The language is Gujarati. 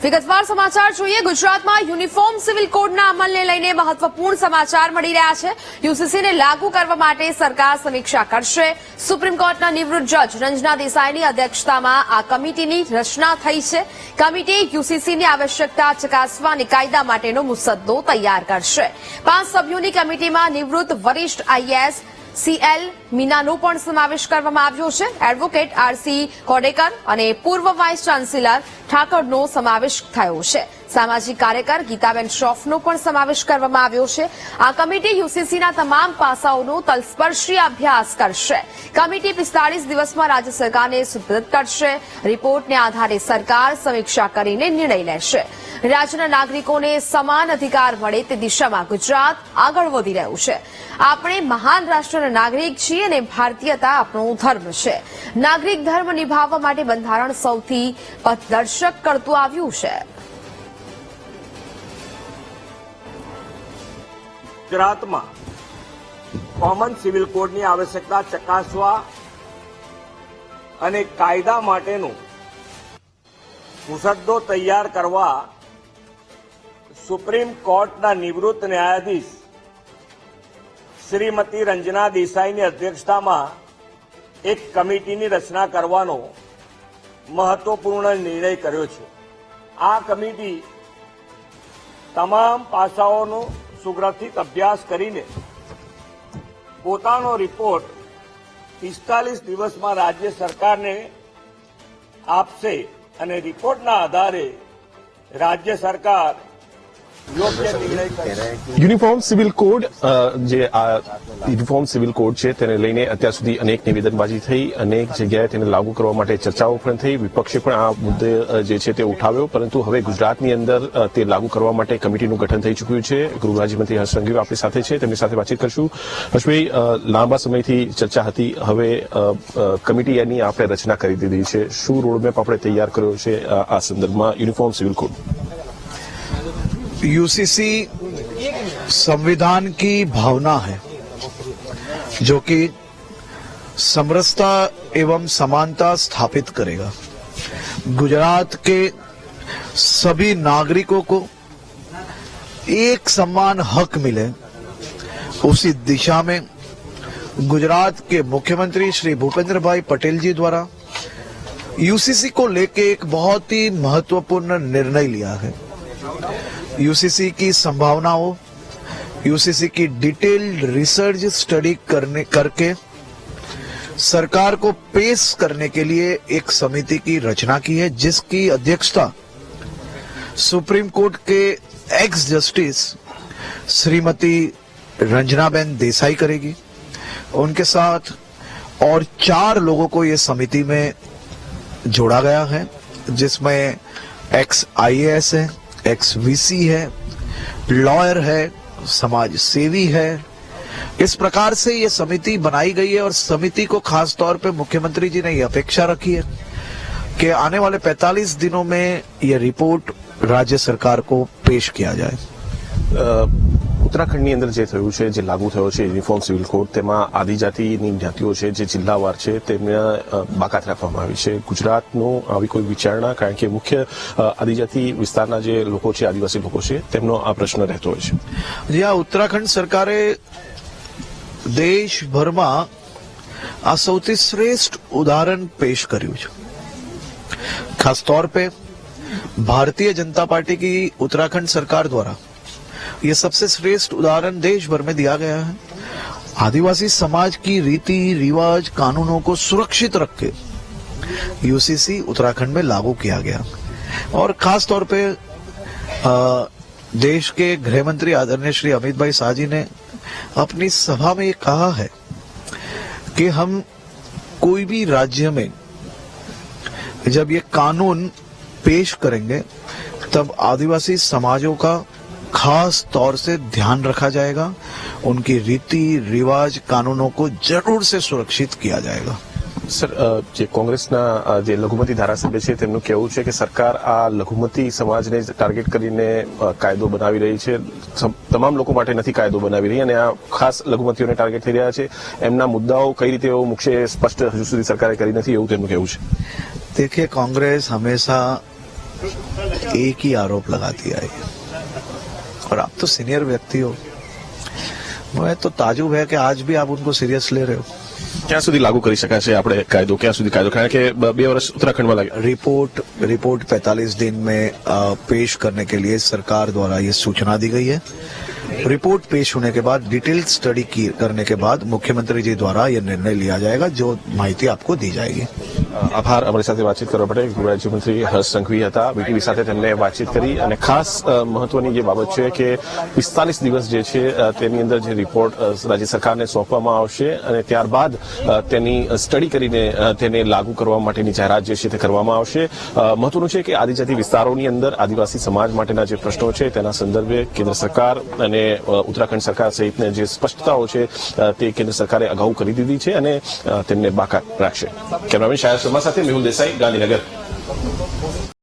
વિગતવાર સમાચાર જોઈએ। ગુજરાતમાં યુનિફોર્મ સિવિલ કોડના અમલને લઈને મહત્વપૂર્ણ સમાચાર મળી રહ્યા છે। યુસીસીને લાગુ કરવા માટે સરકાર સમીક્ષા કરશે। સુપ્રીમ કોર્ટના નિવૃત્ત જજ રંजना દેસાઈની અધ્યક્ષતામાં આ કમિટીની રચના થઈ છે। કમિટી યુસીસીની આવશ્યકતા ચકાસવા અને કાયદા માટેનો મુસદ્દો તૈયાર કરશે। 5 સભ્યોની કમિટીમાં નિવૃત્ત વરિષ્ઠ આઈએએસ CL મીનાનો પણ સમાવેશ કરવામાં આવ્યો છે। એડવોકેટ RC કોડેકર અને પૂર્વ વાઇસ ચાન્સેલર ઠાકરનો સમાવેશ થયો છે। સામાજિક કાર્યકર ગીતાબેન શ્રોફનો પણ સમાવેશ કરવામાં આવ્યો છે। આ કમિટી યુસીસીના તમામ પાસાઓનો તલસ્પર્શી અભ્યાસ કરશે। કમિટી 45 દિવસમાં રાજ્ય સરકારને સુપરત કરશે। રિપોર્ટને આધારે સરકાર સમીક્ષા કરીને નિર્ણય લેશે। રાજ્યના નાગરિકોને સમાન અધિકાર મળે તે દિશામાં ગુજરાત આગળ વધી રહ્યું છે। આપણે મહાન રાષ્ટ્રના નાગરિક છીએ અને ભારતીયતા આપણો ધર્મ છે। નાગરિક ધર્મ નિભાવવા માટે બંધારણ સૌથી પથદર્શક કરતું આવ્યું છે। ગુજરાતમાં કોમન સિવિલ કોડની આવશ્યકતા ચકાસવા અને કાયદા માટેનો મુસદ્દો તૈયાર કરવા સુપ્રીમ કોર્ટના નિવૃત્ત ન્યાયાધીશ શ્રીમતી રંजना દેસાઈની અધ્યક્ષતામાં એક કમિટીની રચના કરવાનો મહત્વપૂર્ણ નિર્ણય કર્યો છે। આ કમિટી તમામ પાસાઓનો સુગ્રથિત અભ્યાસ કરીને પોતાનો રિપોર્ટ 45 દિવસમાં રાજ્ય સરકારને આપશે અને રિપોર્ટના આધારે રાજ્ય સરકાર યુનિફોર્મ સિવિલ કોડ જે આ યુનિફોર્મ સિવિલ કોડ છે તેને લઈને અત્યાર સુધી અનેક નિવેદનબાજી થઈ, અનેક જગ્યાએ તેને લાગુ કરવા માટે ચર્ચાઓ પણ થઈ। વિપક્ષે પણ આ મુદ્દે જે છે તે ઉઠાવ્યો, પરંતુ હવે ગુજરાતની અંદર તે લાગુ કરવા માટે કમિટીનું ગઠન થઈ ચૂક્યું છે। ગૃહ રાજ્યમંત્રી હર્ષ સંઘવી આપણી સાથે છે, તેમની સાથે વાતચીત કરશું। હર્ષભાઈ, લાંબા સમયથી ચર્ચા હતી, હવે કમિટી એની આપણે રચના કરી દીધી છે। શું રોડમેપ આપણે તૈયાર કર્યો છે આ સંદર્ભમાં યુનિફોર્મ સિવિલ કોડ? यूसीसी संविधान की भावना है जो कि समरसता एवं समानता स्थापित करेगा। गुजरात के सभी नागरिकों को एक समान हक मिले, उसी दिशा में गुजरात के मुख्यमंत्री श्री भूपेंद्र भाई पटेल जी द्वारा यूसीसी को लेके एक बहुत ही महत्वपूर्ण निर्णय लिया है। यूसीसी की संभावनाओं, यूसीसी की डिटेल्ड रिसर्च स्टडी करके सरकार को पेश करने के लिए एक समिति की रचना की है, जिसकी अध्यक्षता सुप्रीम कोर्ट के एक्स जस्टिस श्रीमती रंजनाबेन देसाई करेगी। उनके साथ और 4 लोगों को ये समिति में जोड़ा गया है, जिसमें एक्स IAS है, एक्स VC है, लॉयर है, समाज सेवी है। इस प्रकार से ये समिति बनाई गई है और समिति को खास तौर पे मुख्यमंत्री जी ने ये अपेक्षा रखी है कि आने वाले 45 दिनों में ये रिपोर्ट राज्य सरकार को पेश किया जाए। ઉત્તરાખંડની અંદર જે થયું છે, જે લાગુ થયો છે યુનિફોર્મ સિવિલ કોડ, તેમાં આદિજાતિની જ્ઞાતિઓ છે, જે જિલ્લાવાર છે, તેમને બાકાત રાખવામાં આવી છે। ગુજરાતનો આવી કોઈ વિચારણા? કારણ કે મુખ્ય આદિજાતિ વિસ્તારના જે લોકો છે, આદિવાસી લોકો છે, તેમનો આ પ્રશ્ન રહેતો હોય છે। जी हाँ, उत्तराखंड सरकारे देशभરમાં આ સૌથી શ્રેષ્ઠ ઉદાહરણ પેશ કર્યું છે। ખાસ तौर पे भारतीय जनता पार्टी की उत्तराखंड सरकार द्वारा ये सबसे श्रेष्ठ उदाहरण देश भर में दिया गया है। आदिवासी समाज की रीति रिवाज कानूनों को सुरक्षित रख के यूसीसी उत्तराखंड में लागू किया गया। और खास तौर पे देश के गृह मंत्री आदरणीय श्री अमित भाई शाह जी ने अपनी सभा में ये कहा है कि हम कोई भी राज्य में जब ये कानून पेश करेंगे तब आदिवासी समाजों का खास तौर से ध्यान रखा जाएगा, उनकी रीति रिवाज कानूनों को जरूर से सुरक्षित किया जाएगा। સર, જે કોંગ્રેસના જે લઘુમતી ધારાસભ્ય છે તેમનું કહેવું છે કે સરકાર આ લઘુમતી સમાજને ટાર્ગેટ કરીને કાયદો બનાવી રહી છે, તમામ લોકો માટે નથી કાયદો બનાવી રહી, અને આ ખાસ લઘુમતીઓને ટાર્ગેટ થઈ રહ્યા છે। એમના મુદ્દાઓ કઈ રીતે મુકશે સ્પષ્ટ હજુ સુધી સરકારે કરી નથી, એવું તેમનું કહેવું છે। देखिए, कांग्रेस हमेशा एक ही आरोप लगा दिया है और आप तो सीनियर व्यक्ति हो, मैं तो ताजुब है कि आज भी आप उनको सीरियस ले रहे हो। ક્યાં સુધી લાગુ કરી શકાય છે આપણે કાયદો, ક્યાં સુધી કાયદો? કારણ કે 2 વર્ષ उत्तराखंड में लगे। रिपोर्ट 45 दिन में पेश करने के लिए सरकार द्वारा ये सूचना दी गई है। रिपोर्ट पेश होने के बाद डिटेल स्टडी करने के बाद मुख्यमंत्री जी द्वारा ये निर्णय लिया जाएगा, जो माहिती आपको दी जाएगी। આભાર। અમારી સાથે વાતચીત કરવા માટે ગૃહ રાજ્યમંત્રી હર્ષ સંઘવી હતા। વીટીવી સાથે તેમને વાતચીત કરી અને ખાસ મહત્વની જે બાબત છે કે 45 દિવસ જે છે તેની અંદર જે રિપોર્ટ રાજ્ય સરકારને સોંપવામાં આવશે અને ત્યારબાદ તેની સ્ટડી કરીને તેને લાગુ કરવા માટેની જાહેરાત જે છે તે કરવામાં આવશે। મહત્વનું છે કે આદિજાતિ વિસ્તારોની અંદર આદિવાસી સમાજ માટેના જે પ્રશ્નો છે તેના સંદર્ભે કેન્દ્ર સરકાર અને ઉત્તરાખંડ સરકાર સહિતને જે સ્પષ્ટતાઓ છે તે કેન્દ્ર સરકારે અગાઉ કરી દીધી છે અને તેમને બાકાત રાખશે। કેમેરામેન શાયર શર્મા સાથે મેહુલ દેસાઈ, ગાંધીનગર।